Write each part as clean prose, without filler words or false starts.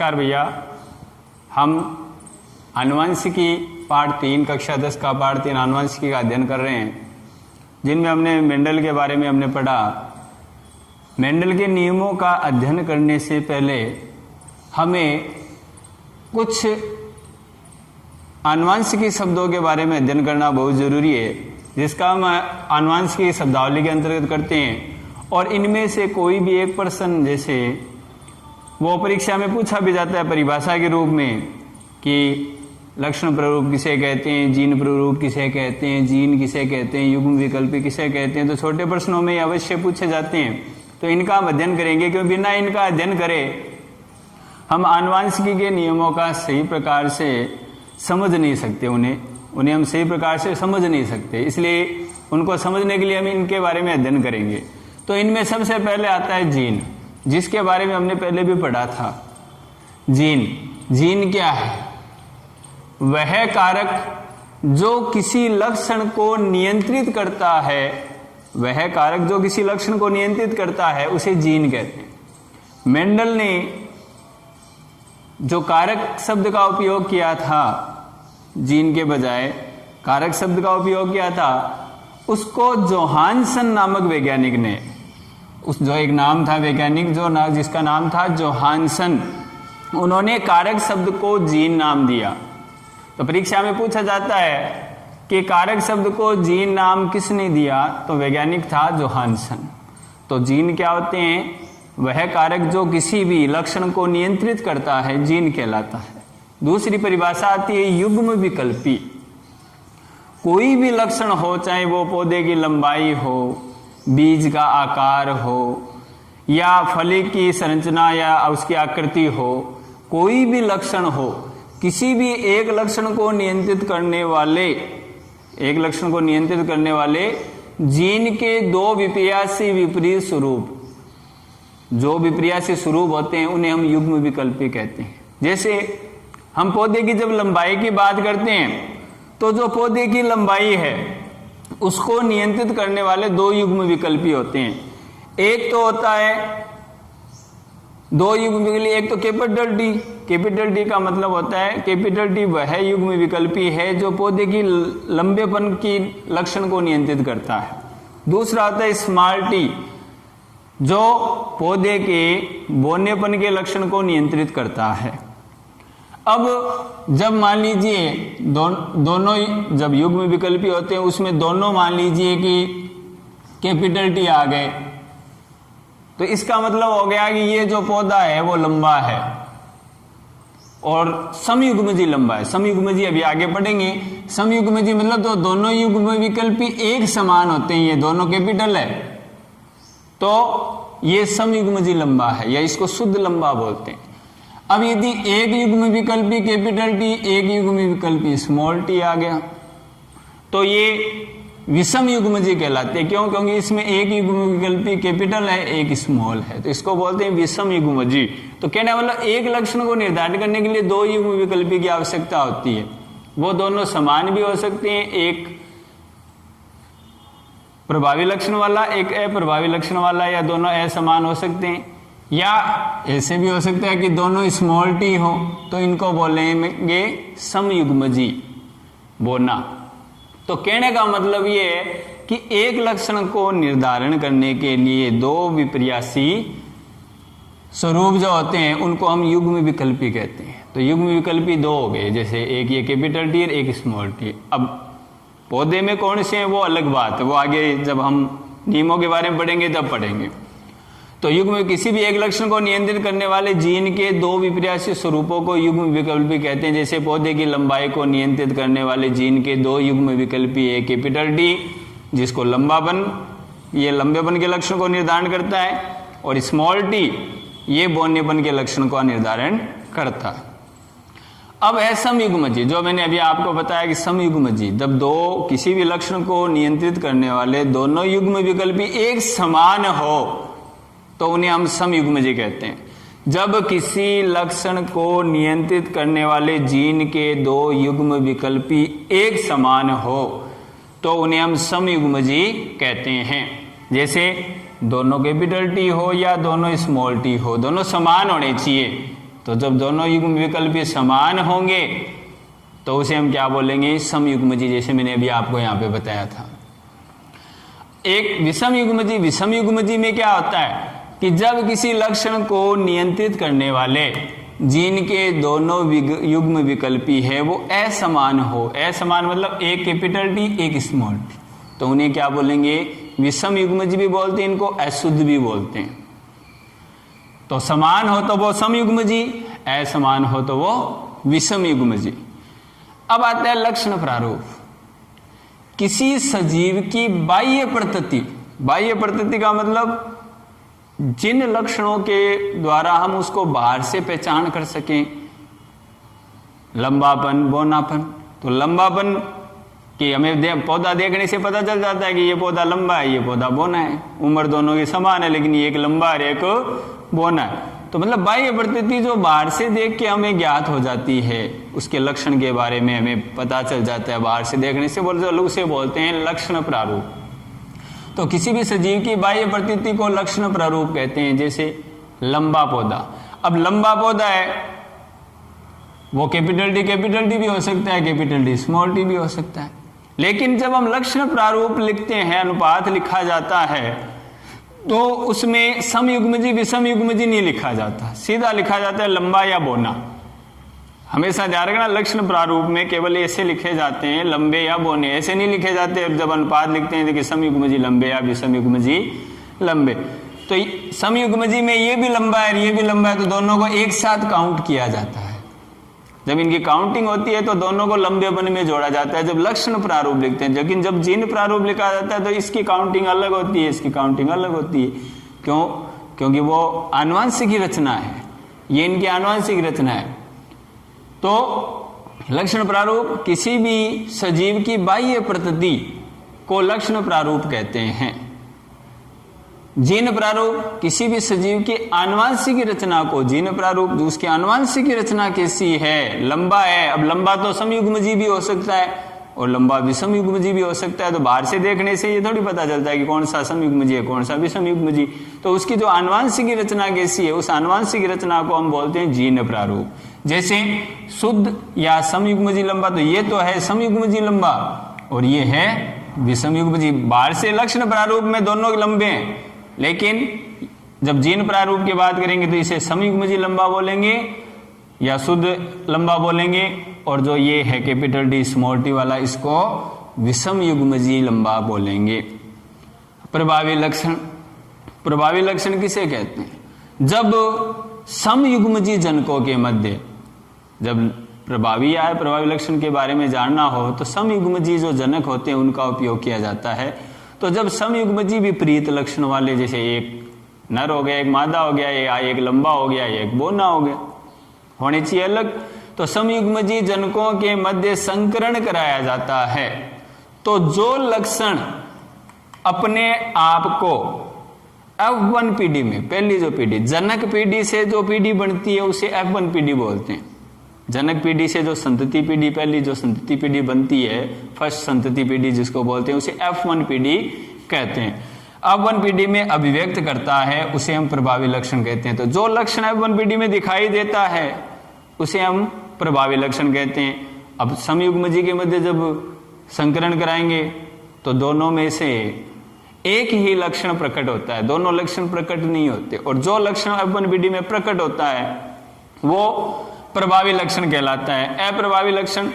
नमस्कार भैया। हम आनुवंशिकी पार्ट 3 कक्षा 10 का पार्ट 3 आनुवंशिकी का अध्ययन कर रहे हैं, जिनमें हमने मेंडल के बारे में हमने पढ़ा। मेंडल के नियमों का अध्ययन करने से पहले हमें कुछ आनुवंशिकी शब्दों के बारे में अध्ययन करना बहुत ज़रूरी है, जिसका हम आनुवंशिकी शब्दावली के अंतर्गत करते हैं। और इनमें से कोई भी एक प्रश्न, जैसे वो परीक्षा में पूछा भी जाता है परिभाषा के रूप में कि लक्षण प्ररूप किसे कहते हैं, जीन प्ररूप किसे कहते हैं, जीन किसे कहते हैं, युग्म विकल्पी किसे कहते हैं, तो छोटे प्रश्नों में अवश्य पूछे जाते हैं। तो इनका हम अध्ययन करेंगे, क्योंकि बिना इनका अध्ययन करे हम आनुवंशिकी के नियमों का सही प्रकार से समझ नहीं सकते। उन्हें हम सही प्रकार से समझ नहीं सकते, इसलिए उनको समझने के लिए हम इनके बारे में अध्ययन करेंगे। तो इनमें सबसे पहले आता है जीन, जिसके बारे में हमने पहले भी पढ़ा था। जीन क्या है? वह कारक जो किसी लक्षण को नियंत्रित करता है, वह कारक जो किसी लक्षण को नियंत्रित करता है उसे जीन कहते हैं। मेंडल ने जो कारक शब्द का उपयोग किया था, जीन के बजाय कारक शब्द का उपयोग किया था, उसको जोहानसन नामक वैज्ञानिक ने, जो एक नाम था वैज्ञानिक जिसका नाम था जोहानसन, उन्होंने कारक शब्द को जीन नाम दिया। तो परीक्षा में पूछा जाता है कि कारक शब्द को जीन नाम किसने दिया, तो वैज्ञानिक था जोहानसन। तो जीन क्या होते हैं? वह कारक जो किसी भी लक्षण को नियंत्रित करता है, जीन कहलाता है। दूसरी परिभाषा आती है युग्म विकल्पी। कोई भी लक्षण हो, चाहे वो पौधे की लंबाई हो, बीज का आकार हो, या फली की संरचना या उसकी आकृति हो, कोई भी लक्षण हो, किसी भी एक लक्षण को नियंत्रित करने वाले जीन के दो विपर्यासी विपरीत स्वरूप, जो विपर्यासी स्वरूप होते हैं, उन्हें हम युग्म विकल्पी कहते हैं। जैसे हम पौधे की जब लंबाई की बात करते हैं, तो जो पौधे की लंबाई है उसको नियंत्रित करने वाले दो युग्म विकल्पी होते हैं। एक तो होता है दो युग्म विकल्पी, एक तो कैपिटल डी का मतलब होता है, कैपिटल डी वह युग्म विकल्पी है जो पौधे की लंबेपन की लक्षण को नियंत्रित करता है। दूसरा होता है स्मॉल टी, जो पौधे के बोनेपन के लक्षण को नियंत्रित करता है। अब जब मान लीजिए दोनों जब युग्म विकल्पी होते हैं, उसमें दोनों मान लीजिए कि कैपिटल टी आ गए, तो इसका मतलब हो गया कि ये जो पौधा है वो लंबा है और समयुग्मजी लंबा है। समयुग्मजी अभी आगे पढ़ेंगे। समयुग्मजी मतलब तो दोनों युग्म विकल्पी एक समान होते हैं, ये दोनों कैपिटल है, तो ये समयुग्मजी लंबा है, या इसको शुद्ध लंबा बोलते हैं। अब यदि एक युग्म विकल्पी कैपिटल टी, एक युग्म विकल्पी स्मॉल टी आ गया, तो ये विषम युग्मजी कहलाते हैं। क्यों? क्योंकि इसमें एक युग्म विकल्पी कैपिटल है, एक स्मॉल है, तो इसको बोलते हैं विषम युग्मजी। तो कहने मतलब एक लक्षण को निर्धारित करने के लिए दो युग्म विकल्पी की आवश्यकता होती है। वो दोनों समान भी हो सकते हैं, एक प्रभावी लक्षण वाला, एक अप्रभावी लक्षण वाला, या दोनों असमान हो सकते हैं, या ऐसे भी हो सकता है कि दोनों स्मॉल टी हो, तो इनको बोलेंगे समयुग्मजी बोना। तो कहने का मतलब ये है कि एक लक्षण को निर्धारण करने के लिए दो विपर्यासी स्वरूप जो होते हैं उनको हम युग्म विकल्पी कहते हैं। तो युग्म विकल्पी दो हो गए, जैसे एक ये कैपिटल टी और एक स्मॉल टी। अब पौधे में कौन से हैं वो अलग बात है, वो आगे जब हम नियमों के बारे में पढ़ेंगे तब पढ़ेंगे। तो युग्म किसी भी एक लक्षण को नियंत्रित करने वाले जीन के दो विपर्यासी स्वरूपों को युग्म विकल्पी कहते हैं। जैसे पौधे की लंबाई को नियंत्रित करने वाले जीन के दो युग्म विकल्पी, एक कैपिटल डी जिसको ये लंबेपन के लक्षण को निर्धारण करता है, और स्मॉल टी ये बोनेपन के लक्षण का निर्धारण करता है। अब है समयुग्मजी, जो मैंने अभी आपको बताया कि समयुग्मजी जब दो किसी भी लक्षण को नियंत्रित करने वाले दोनों युग्म विकल्पी एक समान हो, तो उन्हें हम समयुग्मजी कहते हैं। जब किसी लक्षण को नियंत्रित करने वाले जीन के दो युग्म विकल्पी एक समान हो, तो उन्हें हम समयुग्मजी कहते हैं। जैसे दोनों कैपिटल टी हो या दोनों स्मॉल टी हो, दोनों समान होने चाहिए, तो जब दोनों युग्म विकल्पी समान होंगे तो उसे हम क्या बोलेंगे, समयुग्मजी, जैसे मैंने अभी आपको यहाँ पे बताया था। एक विषम युग्मजी में क्या होता है कि जब किसी लक्षण को नियंत्रित करने वाले जीन के दोनों युग्म विकल्पी है वो असमान हो, असमान मतलब एक कैपिटल टी एक स्मॉल टी, तो उन्हें क्या बोलेंगे, विषम युग्मजी भी बोलते हैं, इनको अशुद्ध भी बोलते हैं। तो समान हो तो वो समयुग्मजी, असमान हो तो वो विषम युग्मजी। अब आता है लक्षण प्रारूप। किसी सजीव की बाह्य प्रकृति का मतलब जिन लक्षणों के द्वारा हम उसको बाहर से पहचान कर सकें, लंबापन, बोनापन। तो लंबापन कि हमें पौधा देखने से पता चल जाता है कि ये पौधा लंबा है, ये पौधा बोना है, उम्र दोनों की समान है लेकिन एक लंबा और एक बोना है। तो मतलब बाह्य प्रकृति जो बाहर से देख के हमें ज्ञात हो जाती है, उसके लक्षण के बारे में हमें पता चल जाता है बाहर से देखने से, उसे बोलते हैं लक्षण प्रारूप। तो किसी भी सजीव की बाह्य प्रकृति को लक्षण प्रारूप कहते हैं। जैसे लंबा पौधा, अब लंबा पौधा है वो कैपिटल डी भी हो सकता है, कैपिटल डी स्मॉल टी भी हो सकता है, लेकिन जब हम लक्षण प्रारूप लिखते हैं, अनुपात लिखा जाता है, तो उसमें समयुग्मजी विषम युग्मजी नहीं लिखा जाता, सीधा लिखा जाता है लंबा या बोना। हमेशा ध्यान रखना, लक्षण प्रारूप में केवल ऐसे लिखे जाते हैं लंबे या बोने, ऐसे नहीं लिखे जाते। जब अनुपात लिखते हैं देखिए समयुग्मजी लंबे या विषम युग्मजी लंबे, तो समयुग्मजी में ये भी लंबा है ये भी लंबा है, तो दोनों को एक साथ काउंट किया जाता है। जब इनकी काउंटिंग होती है तो दोनों को लंबेपन में जोड़ा जाता है जब लक्षण प्रारूप लिखते हैं। लेकिन जब जीन प्रारूप लिखा जाता है तो इसकी काउंटिंग अलग होती है, इसकी काउंटिंग अलग होती है। क्यों? क्योंकि वो आनुवंशिक रचना है, ये इनकी आनुवंशिक रचना है। तो लक्षण प्रारूप किसी भी सजीव की बाह्य प्रकृति को लक्षण प्रारूप कहते हैं। जीन प्रारूप किसी भी सजीव की आनुवंशिक रचना को, जीन प्रारूप जो उसकी आनुवंशिक रचना कैसी है, लंबा है। अब लंबा तो समयुग्मजी भी हो सकता है और लंबा विषम युग्मजी भी हो सकता है, तो बाहर से देखने से ये थोड़ी पता चलता है कि कौन सा समयुग्मजी है कौन सा विषम युग्मजी। तो उसकी जो आनुवंशिक रचना कैसी है, उस आनुवंशिक रचना को हम बोलते हैं जीन प्रारूप। जैसे शुद्ध या समयुग्मजी लंबा, तो ये तो है समयुग्मजी लंबा और ये है विषम युग्मजी। बाहर से लक्षण प्रारूप में दोनों लंबे हैं, लेकिन जब जीन प्रारूप की बात करेंगे तो इसे समयुग्मजी लंबा बोलेंगे या शुद्ध लंबा बोलेंगे, और जो ये है कैपिटल डी स्मॉल टी वाला, इसको विषम युग्मजी लंबा बोलेंगे। प्रभावी लक्षण, प्रभावी लक्षण किसे कहते हैं? जब समयुग्मजी जनकों के मध्य, जब प्रभावी या प्रभावी लक्षण के बारे में जानना हो तो समयुग्मजी जो जनक होते हैं उनका उपयोग किया जाता है। तो जब समयुग्मजी विपरीत लक्षण वाले, जैसे एक नर हो गया एक मादा हो गया, या एक लंबा हो गया एक बोना हो गया, होनी चाहिए अलग, तो समयुग्मजी जनकों के मध्य संकरण कराया जाता है। तो जो लक्षण अपने आप को F1 पीढ़ी में, पहली जो पीढ़ी जनक पीढ़ी से जो पीढ़ी बनती है उसे F1 पीढ़ी बोलते हैं। जनक पीढ़ी से जो संतति पीढ़ी, पहली जो संतति पीढ़ी बनती है, फर्स्ट संतति पीढ़ी जिसको बोलते हैं, उसे F1 पीढ़ी कहते हैं। F1 पीढ़ी में अभिव्यक्त करता है उसे हम प्रभावी लक्षण कहते हैं। तो जो लक्षण F1 पीढ़ी में दिखाई देता है उसे हम प्रभावी लक्षण कहते हैं। अब समयुग्मजी के मध्य जब संकरण कराएंगे तो दोनों में से एक ही लक्षण प्रकट होता है, दोनों लक्षण प्रकट नहीं होते, और जो लक्षण F1 पीढ़ी में प्रकट होता है वो प्रभावी लक्षण कहलाता है। अप्रभावी लक्षण,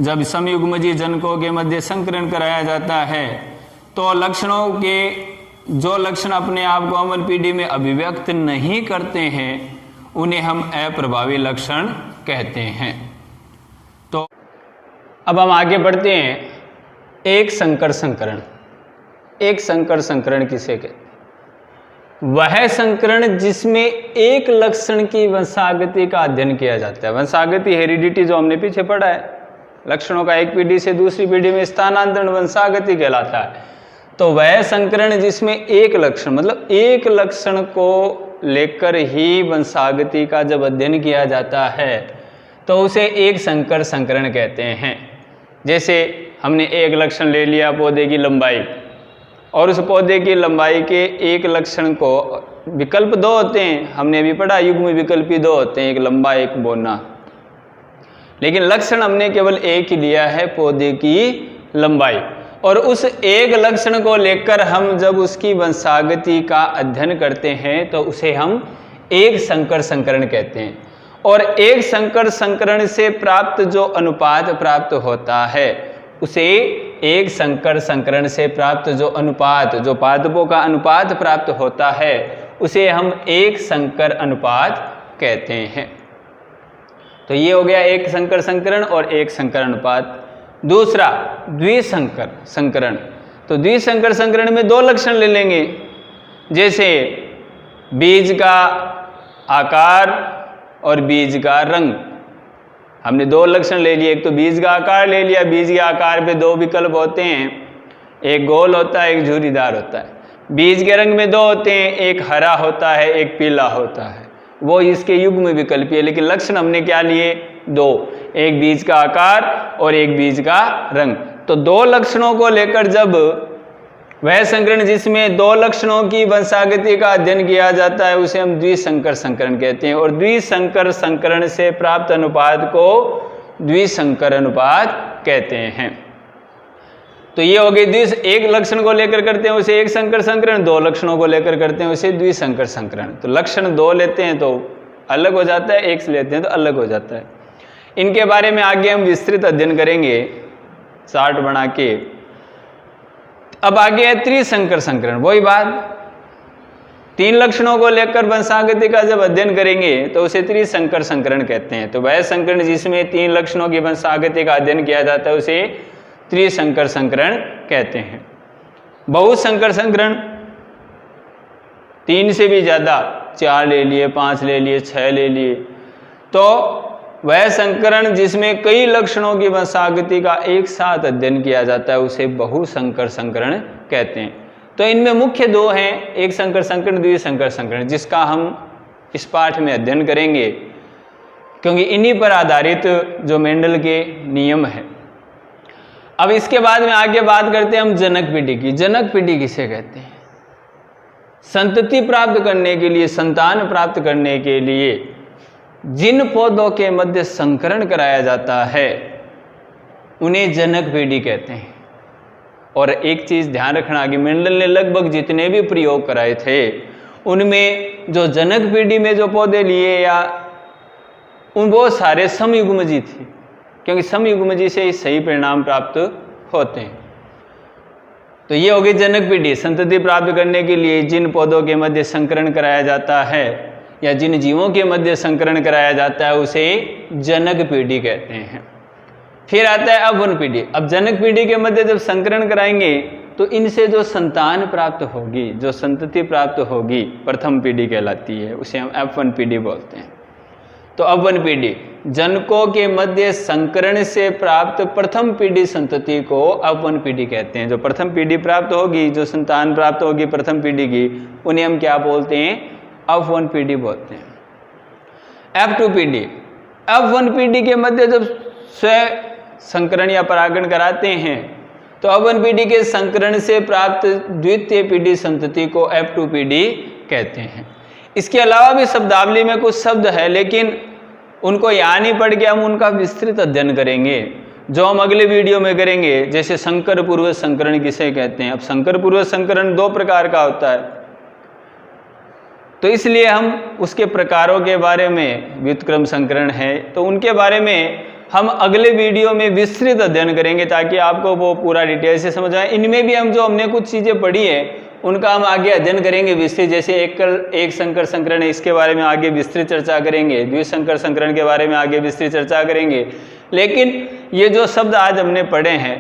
जब समयुग्मजी जनकों के मध्य संकरण कराया जाता है तो लक्षणों के जो लक्षण अपने आप को F1 पीढ़ी में अभिव्यक्त नहीं करते हैं उन्हें हम अप्रभावी लक्षण कहते हैं। तो अब हम आगे बढ़ते हैं। एक संकर संकरण, एक संकर संकरण किसे कहते हैं? वह संकरण जिसमें एक लक्षण की वंशागति का अध्ययन किया जाता है। वंशागति हेरिडिटी जो हमने पीछे पढ़ा है, लक्षणों का एक पीढ़ी से दूसरी पीढ़ी में स्थानांतरण वंशागति कहलाता है। तो वह संकरण जिसमें एक लक्षण, मतलब एक लक्षण को लेकर ही वंशागति का जब अध्ययन किया जाता है तो उसे एक संकर संकरण कहते हैं। जैसे हमने एक लक्षण ले लिया पौधे की लंबाई, और उस पौधे की लंबाई के एक लक्षण को, विकल्प दो होते हैं, हमने अभी पढ़ा युग्म विकल्पी दो होते हैं, एक लंबा एक बौना, लेकिन लक्षण हमने केवल एक ही लिया है, पौधे की लंबाई। और उस एक लक्षण को लेकर हम जब उसकी वंशागति का अध्ययन करते हैं तो उसे हम एक संकर संकरण कहते हैं। और एक संकर संकरण से प्राप्त जो अनुपात प्राप्त होता है उसे एक संकर संकरण से प्राप्त जो अनुपात, जो पादपों का अनुपात प्राप्त होता है उसे हम एक संकर अनुपात कहते हैं। तो ये हो गया एक संकर संकरण और एक संकर अनुपात। दूसरा द्विसंकर संकरण। तो द्विसंकर संकरण में दो लक्षण ले लेंगे, जैसे बीज का आकार और बीज का रंग। हमने दो लक्षण ले लिए, एक तो बीज का आकार ले लिया, बीज के आकार पे दो विकल्प होते हैं, एक गोल होता है एक झुर्रीदार होता है। बीज के रंग में दो होते हैं, एक हरा होता है एक पीला होता है, वो इसके युग्म विकल्पी है। लेकिन लक्षण हमने क्या लिए? दो, एक बीज का आकार और एक बीज का रंग। तो दो लक्षणों को लेकर जब वह संकरण जिसमें दो लक्षणों की वंशागति का अध्ययन किया जाता है उसे हम द्विसंकर संकरण कहते हैं। और द्विसंकर संकरण से प्राप्त अनुपात को द्विसंकर अनुपात कहते हैं। तो ये हो गई एक लक्षण को लेकर करते हैं उसे एक संकर संकरण, दो लक्षणों को लेकर करते हैं उसे द्विसंकर संकरण। तो लक्षण दो लेते हैं तो अलग हो जाता है, एक से लेते हैं तो अलग हो जाता है। इनके बारे में आगे हम विस्तृत अध्ययन करेंगे चार्ट बना के। अब आगे है त्रिसंकर संकरण। वही बात, तीन लक्षणों को लेकर वंशागति का जब अध्ययन करेंगे तो उसे त्रिसंकर संकरण कहते हैं। तो वह संकरण जिसमें तीन लक्षणों की वंशागति का अध्ययन किया जाता है उसे त्रिसंकर संकरण कहते हैं। बहुसंकर संकरण, तीन से भी ज्यादा, 4 ले लिए, 5 ले लिए, 6 ले लिए, तो वह संकरण जिसमें कई लक्षणों की वंशागति का एक साथ अध्ययन किया जाता है उसे बहुसंकर संकरण कहते हैं। तो इनमें मुख्य दो हैं, एक संकर संकरण, द्विसंकर संकरण, जिसका हम इस पाठ में अध्ययन करेंगे क्योंकि इन्हीं पर आधारित जो मेंडल के नियम है। अब इसके बाद में आगे बात करते हैं हम जनक पीढ़ी की। जनक पीढ़ी किसे कहते हैं? संतति प्राप्त करने के लिए, संतान प्राप्त करने के लिए जिन पौधों के मध्य संकरण कराया जाता है उन्हें जनक पीढ़ी कहते हैं। और एक चीज ध्यान रखना कि मेंडल ने लगभग जितने भी प्रयोग कराए थे उनमें जो जनक पीढ़ी में जो पौधे लिए या उन वो सारे समयुग्मजी थे, क्योंकि समयुग्मजी से ही सही परिणाम प्राप्त होते हैं। तो ये हो गई जनक पीढ़ी। संतति प्राप्त करने के लिए जिन पौधों के मध्य संकरण कराया जाता है या जिन जीवों के मध्य संकरण कराया जाता है उसे जनक पीढ़ी कहते हैं। फिर आता है अवन पीढ़ी। अब जनक पीढ़ी के मध्य जब संकरण कराएंगे तो इनसे जो संतान प्राप्त होगी, जो संतति प्राप्त होगी, प्रथम पीढ़ी कहलाती है, उसे हम F1 पीढ़ी बोलते हैं। तो अवन पीढ़ी, जनकों के मध्य संकरण से प्राप्त प्रथम पीढ़ी संतति को अवन पीढ़ी कहते हैं। जो प्रथम पीढ़ी प्राप्त होगी, जो संतान प्राप्त होगी प्रथम पीढ़ी की, उन्हें हम क्या बोलते हैं? F1 पीढ़ी बोलते हैं। F2 पीढ़ी, F1 पीढ़ी के मध्य जब स्व संकरण या परागण कराते हैं तो F1 पीढ़ी के संकरण से प्राप्त द्वितीय पीढ़ी संतति को F2 पीढ़ी कहते हैं। इसके अलावा भी शब्दावली में कुछ शब्द है लेकिन उनको यहाँ नहीं पढ़ के हम उनका विस्तृत अध्ययन करेंगे जो हम अगले वीडियो में करेंगे। जैसे संकर पूर्व संकरण किसे कहते हैं? अब संकर पूर्व संकरण दो प्रकार का होता है, तो इसलिए हम उसके प्रकारों के बारे में, व्युत्क्रम संकरण है तो उनके बारे में हम अगले वीडियो में विस्तृत अध्ययन करेंगे ताकि आपको वो पूरा डिटेल से समझ आए। इनमें भी हम जो हमने कुछ चीज़ें पढ़ी है उनका हम आगे अध्ययन करेंगे विस्तृत। जैसे एक संकर संकरण है, इसके बारे में आगे विस्तृत चर्चा करेंगे, द्विसंकर संकरण के बारे में आगे विस्तृत चर्चा करेंगे। लेकिन ये जो शब्द आज हमने पढ़े हैं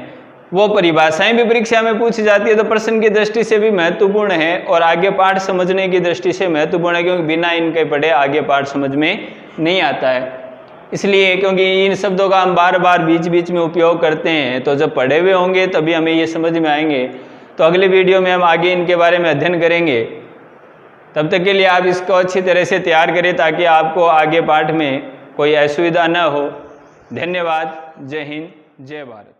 वो परिभाषाएं भी परीक्षा में पूछी जाती है तो प्रश्न की दृष्टि से भी महत्वपूर्ण है और आगे पाठ समझने की दृष्टि से महत्वपूर्ण है, क्योंकि बिना इनके पढ़े आगे पाठ समझ में नहीं आता है। इसलिए क्योंकि इन शब्दों का हम बार बार बीच बीच में उपयोग करते हैं, तो जब पढ़े हुए होंगे तभी हमें ये समझ में आएंगे। तो अगले वीडियो में हम आगे इनके बारे में अध्ययन करेंगे। तब तक के लिए आप इसको अच्छी तरह से तैयार करें ताकि आपको आगे पाठ में कोई असुविधा न हो। धन्यवाद। जय हिंद, जय भारत।